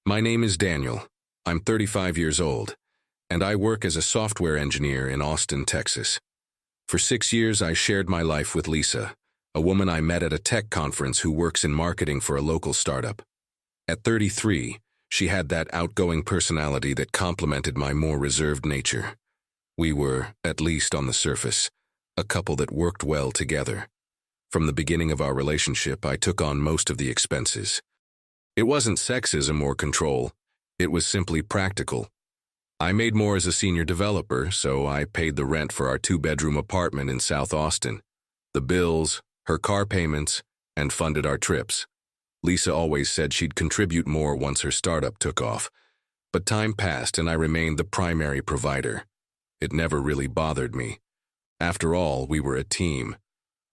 My name is Daniel. I'm 35 years old, and I work as a software engineer in Austin, Texas. For 6 years, I shared my life with Lisa, a woman I met at a tech conference who works in marketing for a local startup. At 33, she had that outgoing personality that complemented my more reserved nature. We were, at least on the surface, a couple that worked well together. From the beginning of our relationship, I took on most of the expenses. It wasn't sexism or control. It was simply practical. I made more as a senior developer, so I paid the rent for our 2-bedroom apartment in South Austin, the bills, her car payments, and funded our trips. Lisa always said she'd contribute more once her startup took off, but time passed and I remained the primary provider. It never really bothered me. After all, we were a team.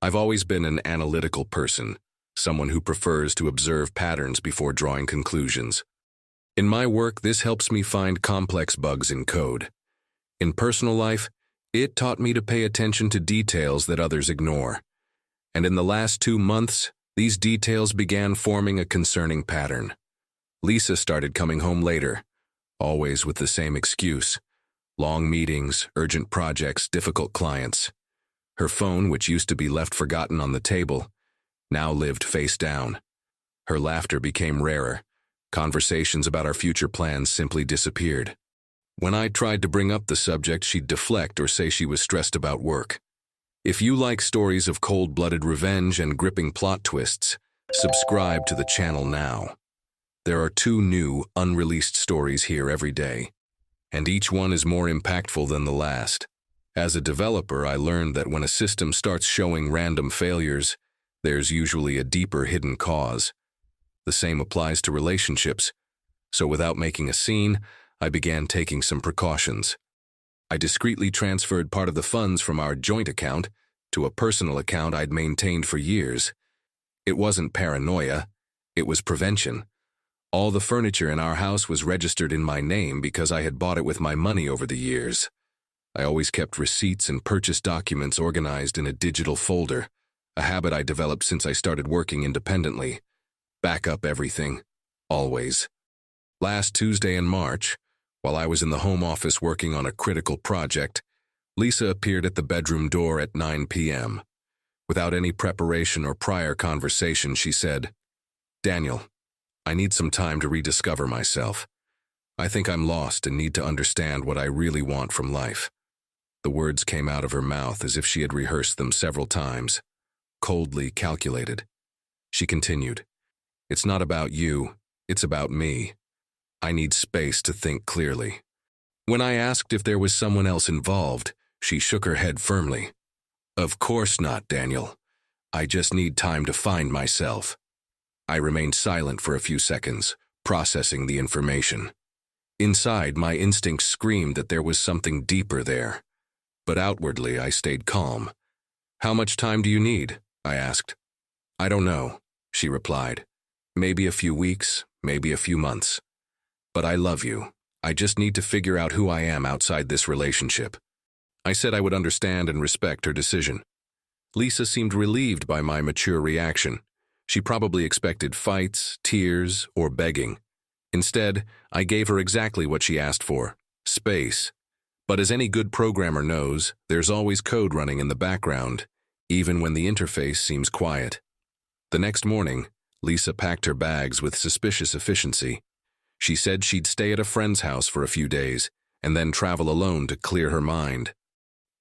I've always been an analytical person, someone who prefers to observe patterns before drawing conclusions. In my work, this helps me find complex bugs in code. In personal life, it taught me to pay attention to details that others ignore. And in the last 2 months, these details began forming a concerning pattern. Lisa started coming home later, always with the same excuse: long meetings, urgent projects, difficult clients. Her phone, which used to be left forgotten on the table, now lived face down. Her laughter became rarer. Conversations about our future plans simply disappeared. When I tried to bring up the subject, she'd deflect or say she was stressed about work. If you like stories of cold-blooded revenge and gripping plot twists, subscribe to the channel now. There are 2 new, unreleased stories here every day, and each one is more impactful than the last. As a developer, I learned that when a system starts showing random failures, there's usually a deeper hidden cause. The same applies to relationships, so without making a scene, I began taking some precautions. I discreetly transferred part of the funds from our joint account to a personal account I'd maintained for years. It wasn't paranoia, it was prevention. All the furniture in our house was registered in my name because I had bought it with my money over the years. I always kept receipts and purchase documents organized in a digital folder, a habit I developed since I started working independently. Back up everything, always. Last Tuesday in March, while I was in the home office working on a critical project, Lisa appeared at the bedroom door at 9 p.m. Without any preparation or prior conversation, she said, "Daniel, I need some time to rediscover myself. I think I'm lost and need to understand what I really want from life." The words came out of her mouth as if she had rehearsed them several times, coldly calculated. She continued, "It's not about you, it's about me. I need space to think clearly." When I asked if there was someone else involved, she shook her head firmly. "Of course not, Daniel. I just need time to find myself." I remained silent for a few seconds, processing the information. Inside, my instincts screamed that there was something deeper there. But outwardly, I stayed calm. "How much time do you need?" I asked. "I don't know," she replied. "Maybe a few weeks, maybe a few months. But I love you. I just need to figure out who I am outside this relationship." I said I would understand and respect her decision. Lisa seemed relieved by my mature reaction. She probably expected fights, tears, or begging. Instead, I gave her exactly what she asked for: space. But as any good programmer knows, there's always code running in the background, even when the interface seems quiet. The next morning, Lisa packed her bags with suspicious efficiency. She said she'd stay at a friend's house for a few days and then travel alone to clear her mind.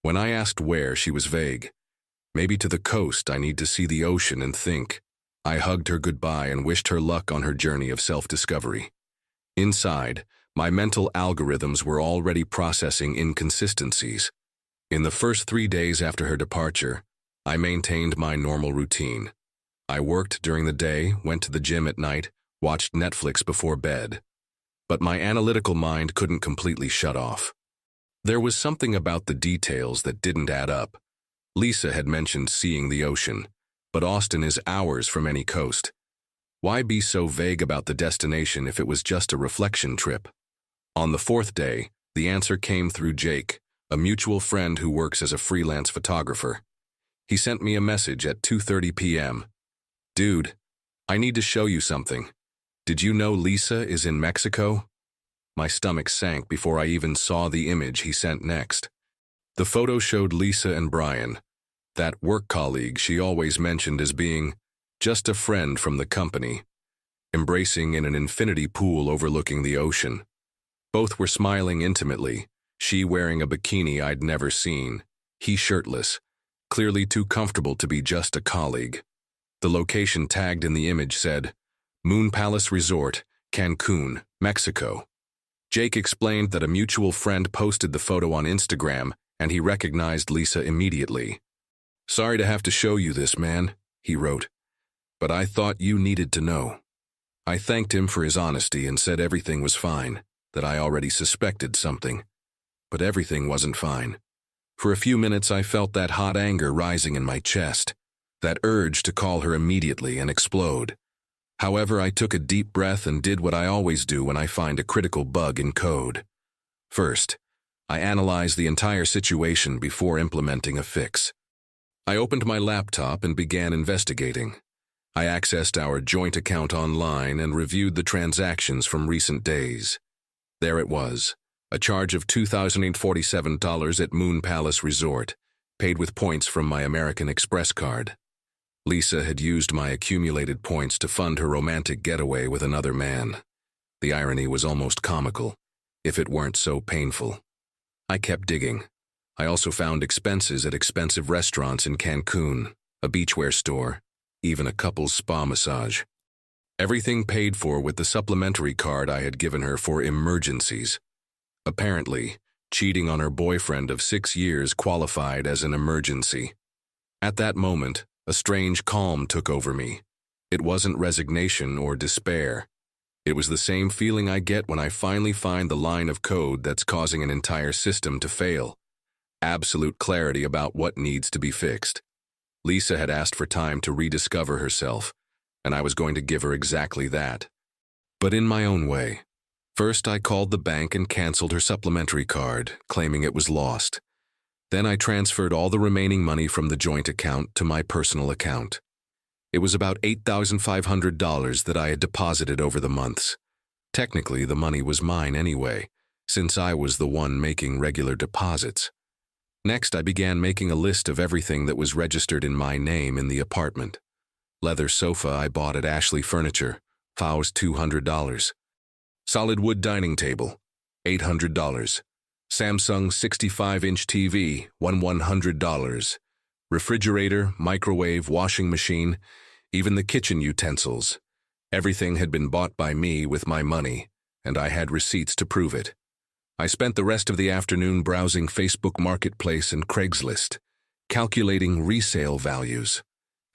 When I asked where, she was vague. "Maybe to the coast. I need to see the ocean and think." I hugged her goodbye and wished her luck on her journey of self-discovery. Inside, my mental algorithms were already processing inconsistencies. In the first 3 days after her departure, I maintained my normal routine. I worked during the day, went to the gym at night, watched Netflix before bed. But my analytical mind couldn't completely shut off. There was something about the details that didn't add up. Lisa had mentioned seeing the ocean, but Austin is hours from any coast. Why be so vague about the destination if it was just a reflection trip? On the 4th day, the answer came through Jake, a mutual friend who works as a freelance photographer. He sent me a message at 2:30 p.m. "Dude, I need to show you something. Did you know Lisa is in Mexico? My stomach sank before I even saw the image he sent next. The photo showed Lisa and Brian, that work colleague she always mentioned as being just a friend from the company, embracing in an infinity pool overlooking the ocean. Both were smiling intimately, she wearing a bikini I'd never seen, he shirtless, clearly too comfortable to be just a colleague. The location tagged in the image said, Moon Palace Resort, Cancun, Mexico. Jake explained that a mutual friend posted the photo on Instagram and he recognized Lisa immediately. Sorry to have to show you this, man, he wrote, but I thought you needed to know. I thanked him for his honesty and said everything was fine, that I already suspected something. But everything wasn't fine. For a few minutes I felt that hot anger rising in my chest, that urge to call her immediately and explode. However, I took a deep breath and did what I always do when I find a critical bug in code. First, I analyzed the entire situation before implementing a fix. I opened my laptop and began investigating. I accessed our joint account online and reviewed the transactions from recent days. There it was, a charge of $2,847 at Moon Palace Resort, paid with points from my American Express card. Lisa had used my accumulated points to fund her romantic getaway with another man. The irony was almost comical, if it weren't so painful. I kept digging. I also found expenses at expensive restaurants in Cancun, a beachwear store, even a couple's spa massage. Everything paid for with the supplementary card I had given her for emergencies. Apparently, cheating on her boyfriend of 6 years qualified as an emergency. At that moment, a strange calm took over me. It wasn't resignation or despair. It was the same feeling I get when I finally find the line of code that's causing an entire system to fail. Absolute clarity about what needs to be fixed. Lisa had asked for time to rediscover herself, and I was going to give her exactly that. But in my own way. First, I called the bank and canceled her supplementary card, claiming it was lost. Then I transferred all the remaining money from the joint account to my personal account. It was about $8,500 that I had deposited over the months. Technically, the money was mine anyway, since I was the one making regular deposits. Next, I began making a list of everything that was registered in my name in the apartment. Leather sofa I bought at Ashley Furniture, was $200. Solid wood dining table, $800. Samsung 65-inch TV, $100. Refrigerator, microwave, washing machine, even the kitchen utensils. Everything had been bought by me with my money, and I had receipts to prove it. I spent the rest of the afternoon browsing Facebook Marketplace and Craigslist, calculating resale values.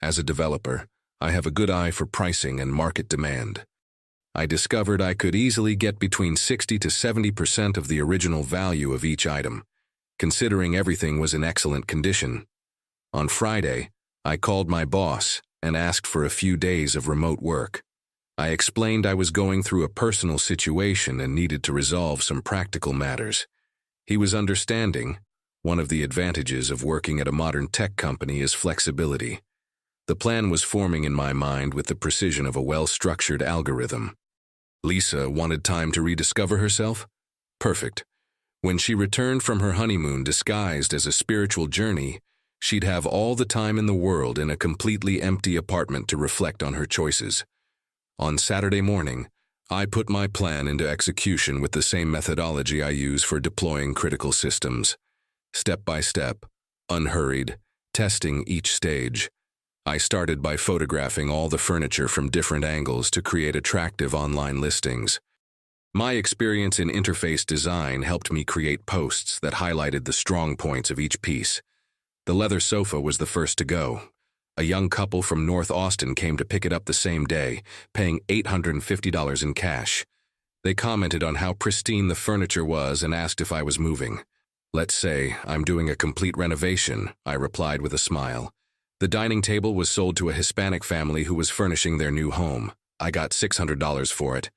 As a developer, I have a good eye for pricing and market demand. I discovered I could easily get between 60 to 70% of the original value of each item, considering everything was in excellent condition. On Friday, I called my boss and asked for a few days of remote work. I explained I was going through a personal situation and needed to resolve some practical matters. He was understanding. One of the advantages of working at a modern tech company is flexibility. The plan was forming in my mind with the precision of a well-structured algorithm. Lisa wanted time to rediscover herself? Perfect. When she returned from her honeymoon disguised as a spiritual journey, she'd have all the time in the world in a completely empty apartment to reflect on her choices. On Saturday morning, I put my plan into execution with the same methodology I use for deploying critical systems. Step by step, unhurried, testing each stage. I started by photographing all the furniture from different angles to create attractive online listings. My experience in interface design helped me create posts that highlighted the strong points of each piece. The leather sofa was the first to go. A young couple from North Austin came to pick it up the same day, paying $850 in cash. They commented on how pristine the furniture was and asked if I was moving. Let's say I'm doing a complete renovation, I replied with a smile. The dining table was sold to a Hispanic family who was furnishing their new home. I got $600 for it.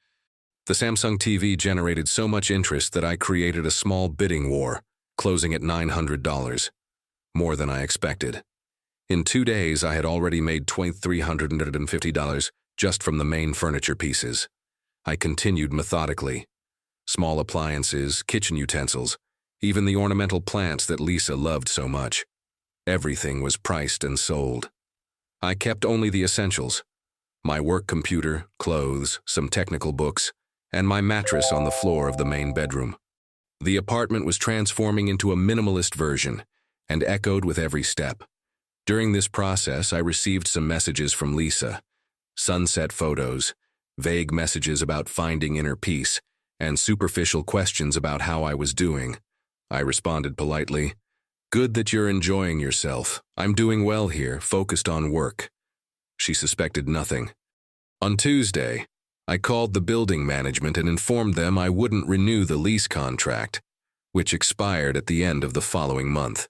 The Samsung TV generated so much interest that I created a small bidding war, closing at $900. More than I expected. In 2 days, I had already made $2,350 just from the main furniture pieces. I continued methodically. Small appliances, kitchen utensils, even the ornamental plants that Lisa loved so much. Everything was priced and sold. I kept only the essentials: my work computer, clothes, some technical books, and my mattress on the floor of the main bedroom. The apartment was transforming into a minimalist version and echoed with every step. During this process, I received some messages from Lisa: sunset photos, vague messages about finding inner peace, and superficial questions about how I was doing. I responded politely, "Good that you're enjoying yourself. I'm doing well here, focused on work." She suspected nothing. On Tuesday, I called the building management and informed them I wouldn't renew the lease contract, which expired at the end of the following month.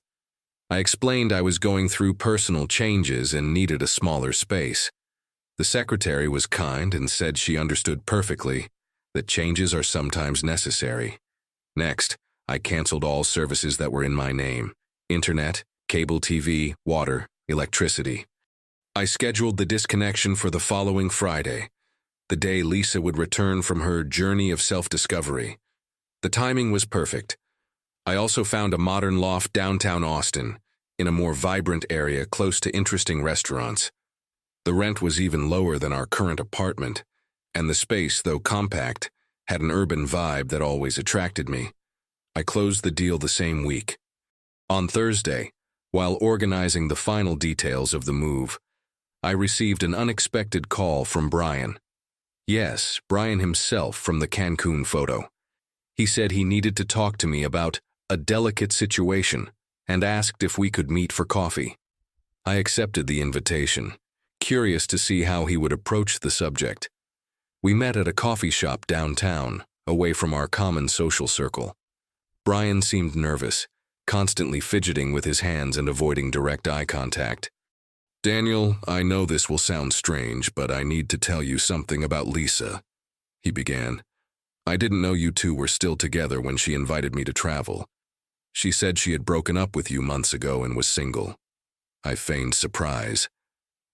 I explained I was going through personal changes and needed a smaller space. The secretary was kind and said she understood perfectly that changes are sometimes necessary. Next, I canceled all services that were in my name: internet, cable TV, water, electricity. I scheduled the disconnection for the following Friday, the day Lisa would return from her journey of self-discovery. The timing was perfect. I also found a modern loft downtown Austin, in a more vibrant area close to interesting restaurants. The rent was even lower than our current apartment, and the space, though compact, had an urban vibe that always attracted me. I closed the deal the same week. On Thursday, while organizing the final details of the move, I received an unexpected call from Brian. Yes, Brian himself from the Cancun photo. He said he needed to talk to me about a delicate situation and asked if we could meet for coffee. I accepted the invitation, curious to see how he would approach the subject. We met at a coffee shop downtown, away from our common social circle. Brian seemed nervous, constantly fidgeting with his hands and avoiding direct eye contact. "Daniel, I know this will sound strange, but I need to tell you something about Lisa," he began. "I didn't know you two were still together when she invited me to travel. She said she had broken up with you months ago and was single." I feigned surprise.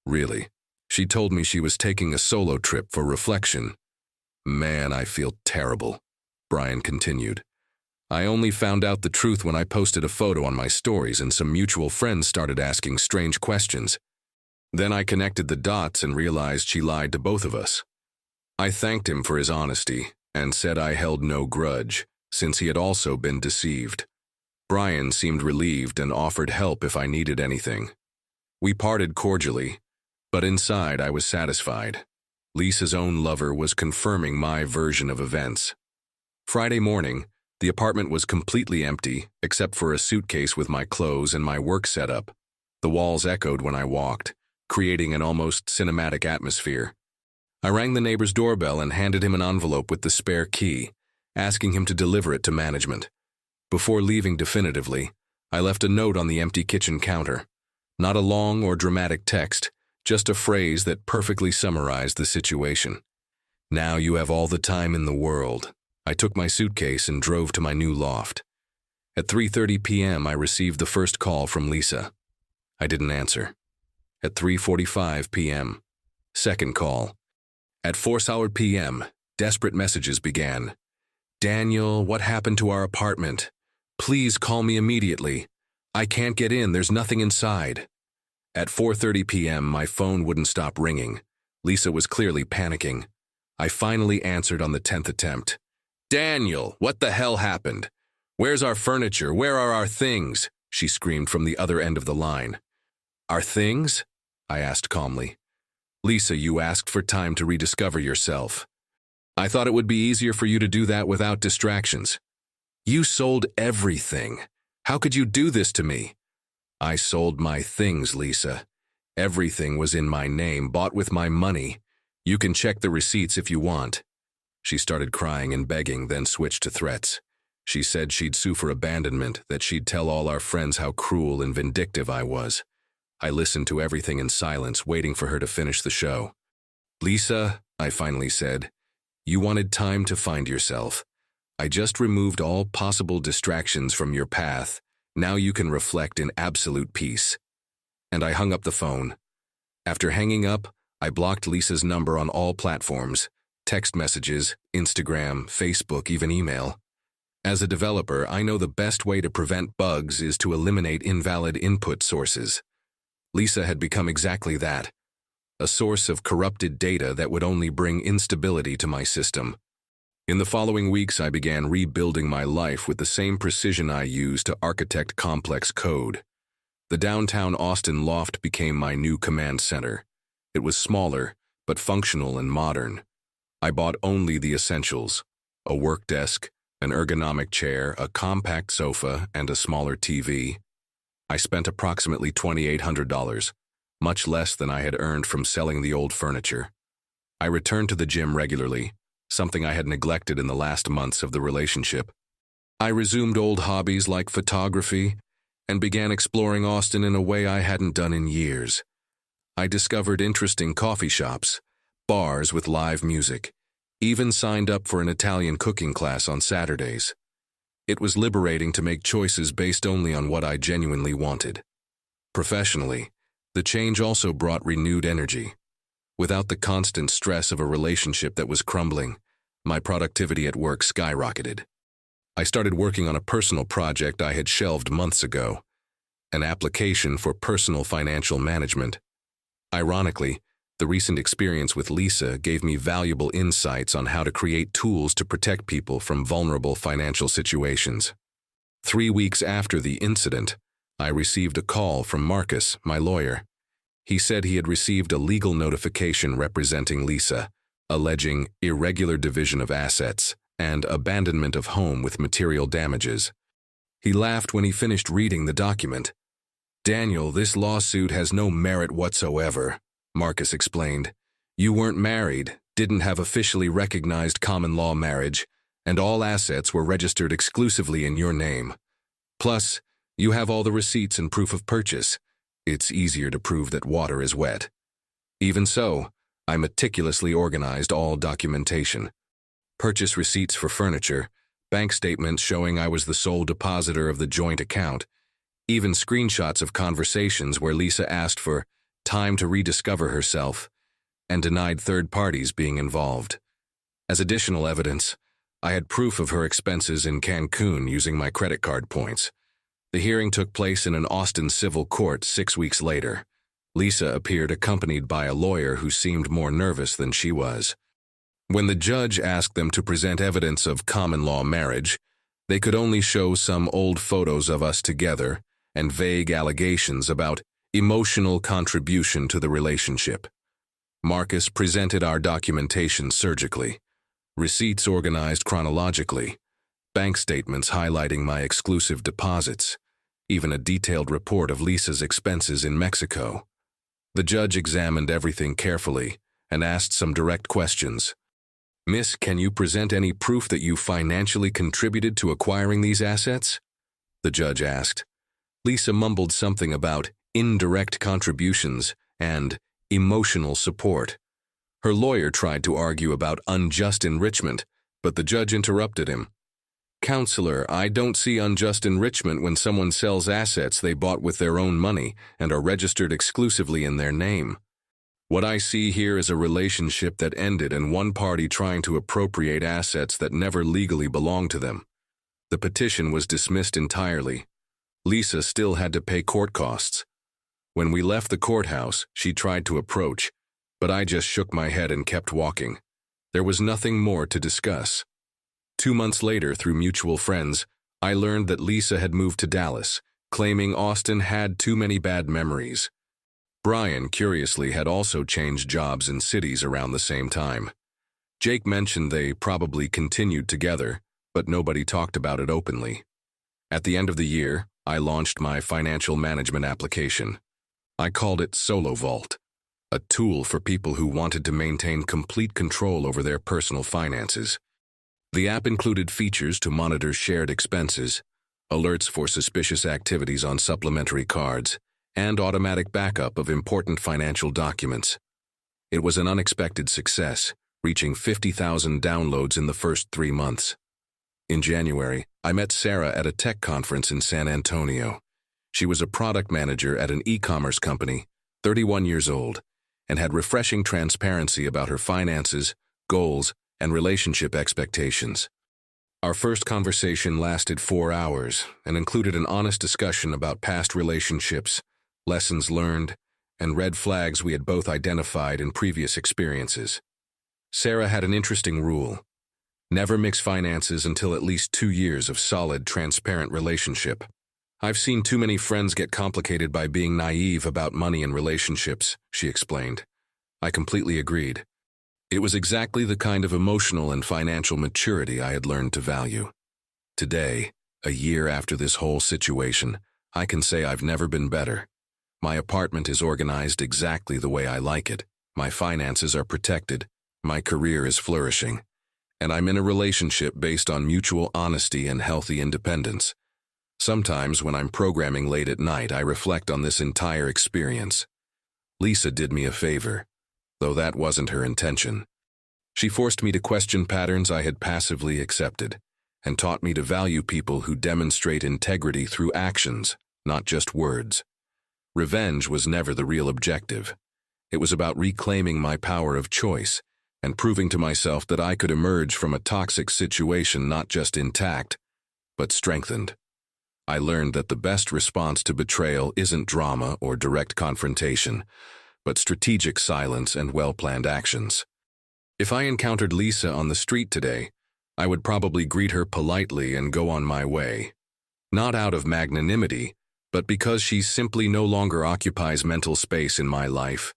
"Really? She told me she was taking a solo trip for reflection." "Man, I feel terrible," Brian continued. "I only found out the truth when I posted a photo on my stories and some mutual friends started asking strange questions. Then I connected the dots and realized she lied to both of us." I thanked him for his honesty and said I held no grudge, since he had also been deceived. Brian seemed relieved and offered help if I needed anything. We parted cordially, but inside I was satisfied. Lisa's own lover was confirming my version of events. Friday morning, the apartment was completely empty, except for a suitcase with my clothes and my work setup. The walls echoed when I walked, creating an almost cinematic atmosphere. I rang the neighbor's doorbell and handed him an envelope with the spare key, asking him to deliver it to management. Before leaving definitively, I left a note on the empty kitchen counter. Not a long or dramatic text, just a phrase that perfectly summarized the situation. "Now you have all the time in the world." I took my suitcase and drove to my new loft. At 3:30 p.m., I received the first call from Lisa. I didn't answer. At 3:45 p.m., second call. At 4 p.m., desperate messages began. "Daniel, what happened to our apartment? Please call me immediately. I can't get in, there's nothing inside." At 4:30 p.m., my phone wouldn't stop ringing. Lisa was clearly panicking. I finally answered on the 10th attempt. "Daniel, what the hell happened? Where's our furniture? Where are our things?" she screamed from the other end of the line. "Our things?" I asked calmly. "Lisa, you asked for time to rediscover yourself. I thought it would be easier for you to do that without distractions. You sold everything. How could you do this to me?" "I sold my things, Lisa. Everything was in my name, bought with my money. You can check the receipts if you want." She started crying and begging, then switched to threats. She said she'd sue for abandonment, that she'd tell all our friends how cruel and vindictive I was. I listened to everything in silence, waiting for her to finish the show. "Lisa," I finally said, "you wanted time to find yourself. I just removed all possible distractions from your path. Now you can reflect in absolute peace." And I hung up the phone. After hanging up, I blocked Lisa's number on all platforms, text messages, Instagram, Facebook, even email. As a developer, I know the best way to prevent bugs is to eliminate invalid input sources. Lisa had become exactly that, a source of corrupted data that would only bring instability to my system. In the following weeks, I began rebuilding my life with the same precision I used to architect complex code. The downtown Austin loft became my new command center. It was smaller, but functional and modern. I bought only the essentials: a work desk, an ergonomic chair, a compact sofa, and a smaller TV. I spent approximately $2,800, much less than I had earned from selling the old furniture. I returned to the gym regularly, something I had neglected in the last months of the relationship. I resumed old hobbies like photography and began exploring Austin in a way I hadn't done in years. I discovered interesting coffee shops, bars with live music, even signed up for an Italian cooking class on Saturdays. It was liberating to make choices based only on what I genuinely wanted. Professionally, the change also brought renewed energy. Without the constant stress of a relationship that was crumbling, my productivity at work skyrocketed. I started working on a personal project I had shelved months ago, an application for personal financial management. Ironically, the recent experience with Lisa gave me valuable insights on how to create tools to protect people from vulnerable financial situations. 3 weeks after the incident, I received a call from Marcus, my lawyer. He said he had received a legal notification representing Lisa, alleging irregular division of assets and abandonment of home with material damages. He laughed when he finished reading the document. "Daniel, this lawsuit has no merit whatsoever," Marcus explained. "You weren't married, didn't have officially recognized common law marriage, and all assets were registered exclusively in your name. Plus, you have all the receipts and proof of purchase. It's easier to prove that water is wet. Even so, I meticulously organized all documentation. Purchase receipts for furniture, bank statements showing I was the sole depositor of the joint account, even screenshots of conversations where Lisa asked for time to rediscover herself and denied third parties being involved. As additional evidence, I had proof of her expenses in Cancun using my credit card points. The hearing took place in an Austin civil court 6 weeks later. Lisa appeared accompanied by a lawyer who seemed more nervous than she was. When the judge asked them to present evidence of common law marriage, they could only show some old photos of us together and vague allegations about emotional contribution to the relationship. Marcus presented our documentation surgically, receipts organized chronologically, bank statements highlighting my exclusive deposits, even a detailed report of Lisa's expenses in Mexico. The judge examined everything carefully and asked some direct questions. "Miss, can you present any proof that you financially contributed to acquiring these assets?" the judge asked. Lisa mumbled something about indirect contributions and emotional support. Her lawyer tried to argue about unjust enrichment, but the judge interrupted him. "Counselor, I don't see unjust enrichment when someone sells assets they bought with their own money and are registered exclusively in their name. What I see here is a relationship that ended and one party trying to appropriate assets that never legally belonged to them." The petition was dismissed entirely. Lisa still had to pay court costs. When we left the courthouse, she tried to approach, but I just shook my head and kept walking. There was nothing more to discuss. 2 months later, through mutual friends, I learned that Lisa had moved to Dallas, claiming Austin had too many bad memories. Brian, curiously, had also changed jobs in cities around the same time. Jake mentioned they probably continued together, but nobody talked about it openly. At the end of the year, I launched my financial management application. I called it Solo Vault, a tool for people who wanted to maintain complete control over their personal finances. The app included features to monitor shared expenses, alerts for suspicious activities on supplementary cards, and automatic backup of important financial documents. It was an unexpected success, reaching 50,000 downloads in the first 3 months. In January, I met Sarah at a tech conference in San Antonio. She was a product manager at an e-commerce company, 31 years old, and had refreshing transparency about her finances, goals, and relationship expectations. Our first conversation lasted 4 hours and included an honest discussion about past relationships, lessons learned, and red flags we had both identified in previous experiences. Sarah had an interesting rule: never mix finances until at least 2 years of solid, transparent relationship. "I've seen too many friends get complicated by being naive about money and relationships," she explained. I completely agreed. It was exactly the kind of emotional and financial maturity I had learned to value. Today, a year after this whole situation, I can say I've never been better. My apartment is organized exactly the way I like it. My finances are protected. My career is flourishing. And I'm in a relationship based on mutual honesty and healthy independence. Sometimes when I'm programming late at night, I reflect on this entire experience. Lisa did me a favor, though that wasn't her intention. She forced me to question patterns I had passively accepted, and taught me to value people who demonstrate integrity through actions, not just words. Revenge was never the real objective. It was about reclaiming my power of choice and proving to myself that I could emerge from a toxic situation not just intact, but strengthened. I learned that the best response to betrayal isn't drama or direct confrontation, but strategic silence and well-planned actions. If I encountered Lisa on the street today, I would probably greet her politely and go on my way. Not out of magnanimity, but because she simply no longer occupies mental space in my life.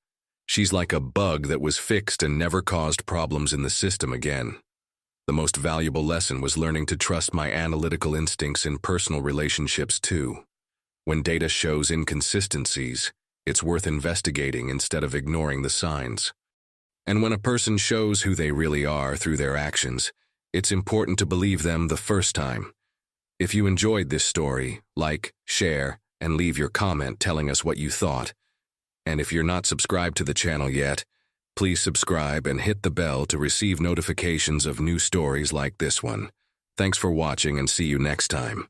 She's like a bug that was fixed and never caused problems in the system again. The most valuable lesson was learning to trust my analytical instincts in personal relationships too. When data shows inconsistencies, it's worth investigating instead of ignoring the signs. And when a person shows who they really are through their actions, it's important to believe them the first time. If you enjoyed this story, like, share, and leave your comment telling us what you thought. And if you're not subscribed to the channel yet, please subscribe and hit the bell to receive notifications of new stories like this one. Thanks for watching and see you next time.